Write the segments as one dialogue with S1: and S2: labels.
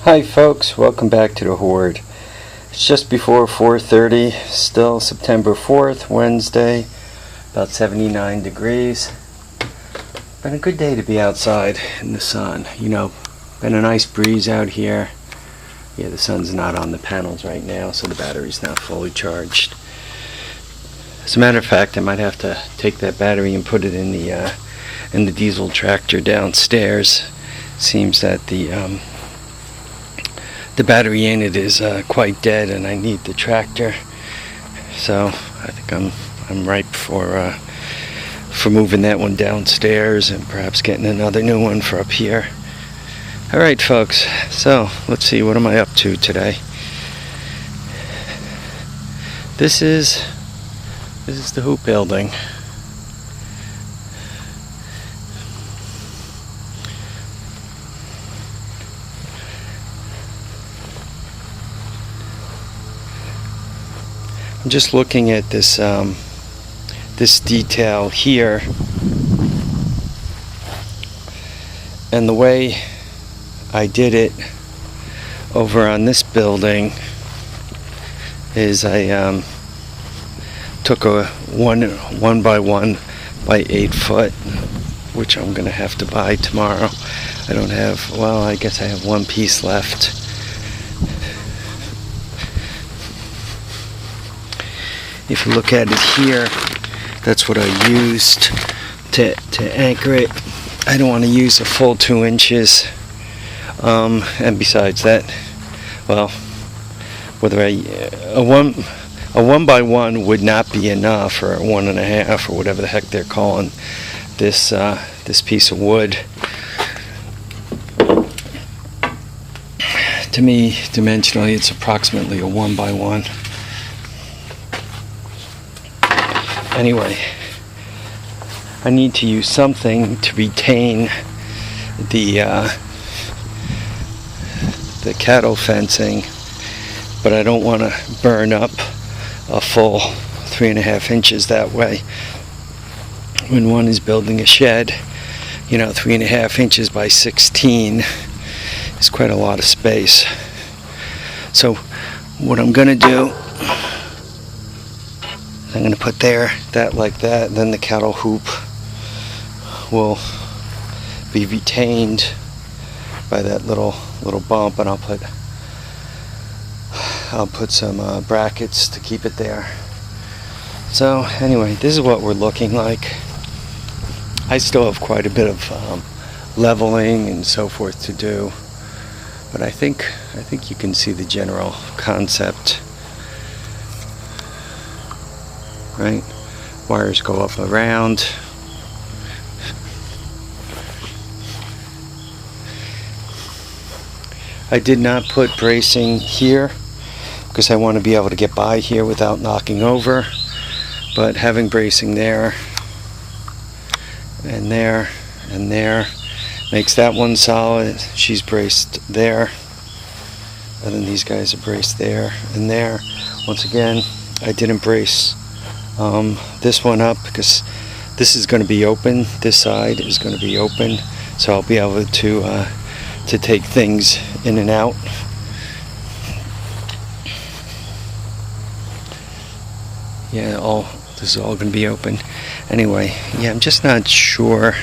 S1: Hi folks, welcome back to the Horde. It's just before 4:30, still September 4th, Wednesday, about 79 degrees. Been a good day to be outside in the sun. Been a nice breeze out here. Yeah, the sun's not on the panels right now, so the battery's not fully charged. As a matter of fact, I might have to take that battery and put it in the diesel tractor downstairs. Seems that the battery in it is quite dead, and I need the tractor. So I think I'm ripe for moving that one downstairs and perhaps getting another new one for up here. All right, folks. So let's see, what am I up to today? This is the hoop building. I'm just looking at this this detail here, and the way I did it over on this building is I took a 1 by 1 by 8 foot, which I'm gonna have to buy tomorrow. I don't have, well, I guess I have one piece left. If you look at it here, that's what I used to anchor it. I don't want to use a full 2 inches. And besides that, well, whether a 1 by 1 would not be enough, or a 1.5, or whatever the heck they're calling this piece of wood. To me, dimensionally, it's approximately a 1 by 1. Anyway, I need to use something to retain the cattle fencing, but I don't want to burn up a full 3.5 inches that way. When one is building a shed, 3.5 inches by 16 is quite a lot of space. So what I'm going to do, I'm going to put that like that, and then the cattle hoop will be retained by that little bump, and I'll put some brackets to keep it there. So anyway, this is what we're looking like. I still have quite a bit of leveling and so forth to do, but I think you can see the general concept. Right? Wires go up around. I did not put bracing here because I want to be able to get by here without knocking over, but having bracing there and there and there makes that one solid. She's braced there, and then these guys are braced there and there. Once again, I didn't brace this one up because this is going to be open. This side is going to be open, so I'll be able to take things in and out. Yeah, this is all going to be open. Anyway, yeah, I'm just not sure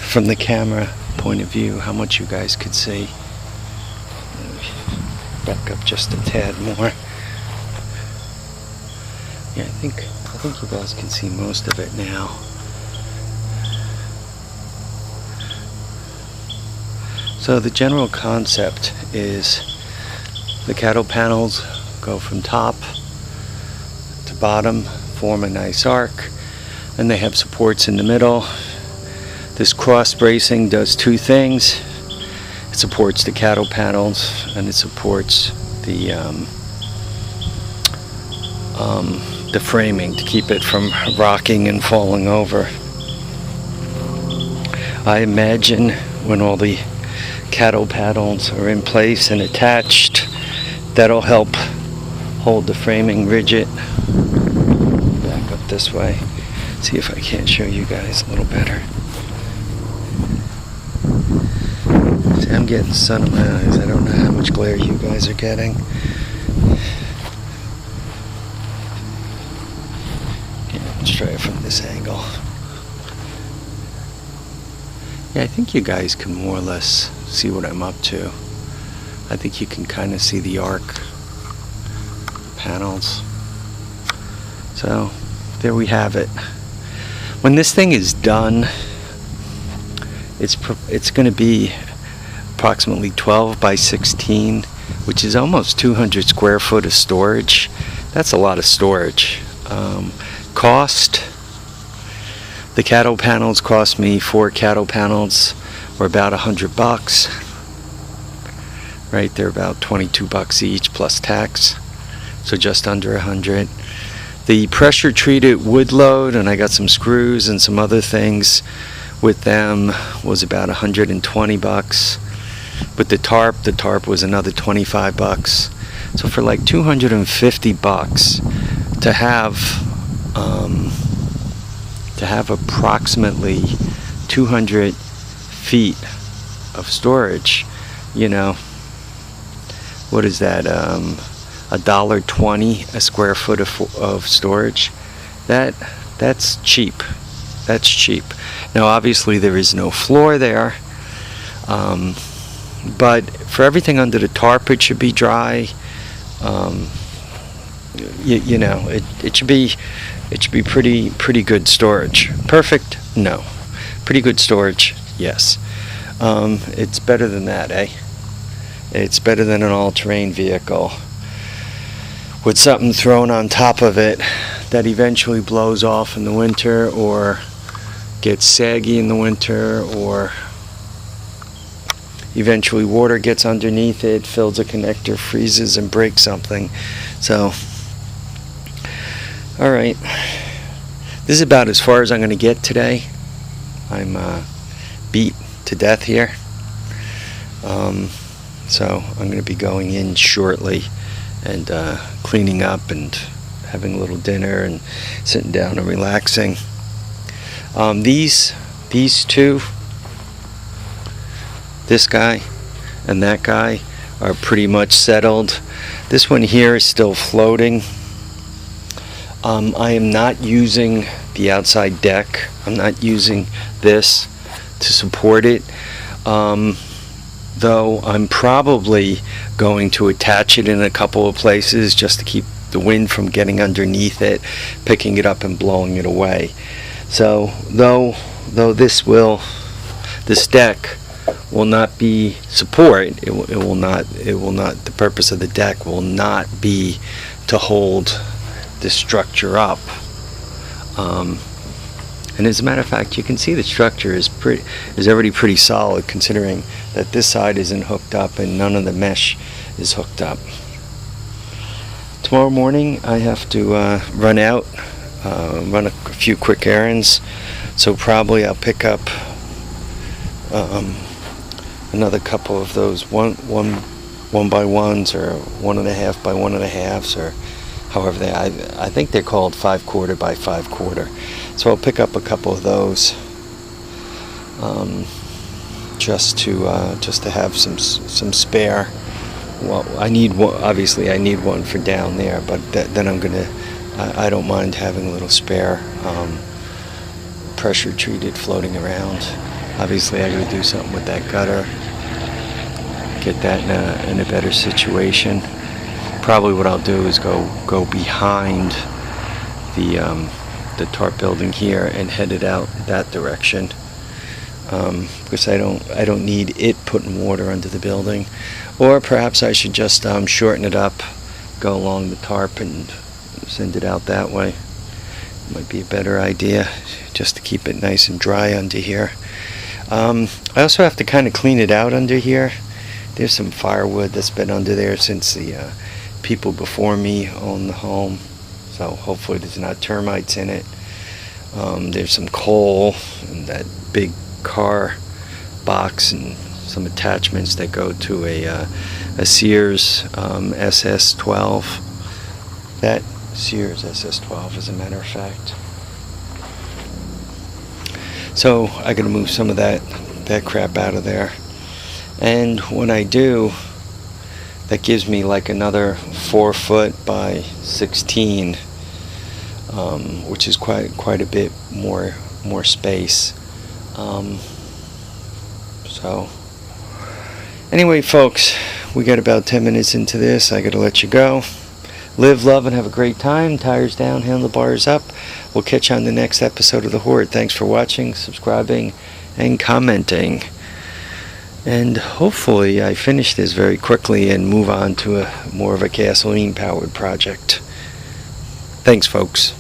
S1: from the camera point of view how much you guys could see. Back up just a tad more. Yeah, I think you guys can see most of it now. So the general concept is the cattle panels go from top to bottom, form a nice arc, and they have supports in the middle. This cross bracing does two things. It supports the cattle panels, and it supports the framing to keep it from rocking and falling over. I imagine when all the cattle panels are in place and attached, that'll help hold the framing rigid. Back up this way. See if I can't show you guys a little better. See, I'm getting sun in my eyes. I don't know how much glare you guys are getting. Yeah, let's try it from this angle. Yeah, I think you guys can more or less see what I'm up to. I think you can kind of see the arc panels. So there we have it. When this thing is done, it's going to be approximately 12 by 16, which is almost 200 square foot of storage. That's a lot of storage. Cost, the cattle panels cost me 4 cattle panels, or about $100. Right, they're about $22 each plus tax, so just under 100. The pressure treated wood load, and I got some screws and some other things with them, was about $120. With the tarp was another $25. So for like $250 to have approximately 200 feet of storage, you know, what is that? $1.20 a square foot of storage. That's cheap. That's cheap. Now, obviously, there is no floor there, but for everything under the tarp, it should be dry. You know, it should be pretty good storage. Perfect? No. Pretty good storage? Yes. It's better than that, eh? It's better than an all-terrain vehicle with something thrown on top of it that eventually blows off in the winter, or gets saggy in the winter, or eventually water gets underneath it, fills a connector, freezes, and breaks something. So, alright, this is about as far as I'm going to get today. I'm beat to death here. So I'm going to be going in shortly and cleaning up and having a little dinner and sitting down and relaxing. These two, this guy and that guy, are pretty much settled. This one here is still floating. I am not using the outside deck. I'm not using this to support it. Though I'm probably going to attach it in a couple of places just to keep the wind from getting underneath it, picking it up and blowing it away. So though this deck will not be support, it will not, the purpose of the deck will not be to hold this structure up. And as a matter of fact, you can see the structure is already pretty solid, considering that this side isn't hooked up and none of the mesh is hooked up. Tomorrow morning I have to run out, run a few quick errands, so probably I'll pick up another couple of those one by ones, or 1.5 by 1.5s, or however I think they're called 5/4 by 5/4. So I'll pick up a couple of those, just to have some spare. Well, I need one. Obviously, I need one for down there, but then I don't mind having a little spare pressure treated floating around. Obviously, I got to do something with that gutter, get that in a better situation. Probably what I'll do is go behind the tarp building here and head it out that direction, because I don't need it putting water under the building. Or perhaps I should just shorten it up, go along the tarp and send it out that way. Might be a better idea, just to keep it nice and dry under here. I also have to kind of clean it out under here. There's some firewood that's been under there since the people before me owned the home, so hopefully there's not termites in it. There's some coal and that big car box and some attachments that go to a Sears SS12. That Sears SS12, as a matter of fact. So I gotta move some of that crap out of there. And when I do, that gives me like another 4 foot by 16, which is quite a bit more space. So anyway, folks, we got about 10 minutes into this. I gotta let you go. Live, love, and have a great time. Tires down, handlebars up. We'll catch you on the next episode of The Horde. Thanks for watching, subscribing, and commenting. And hopefully I finish this very quickly and move on to more of a gasoline-powered project. Thanks, folks.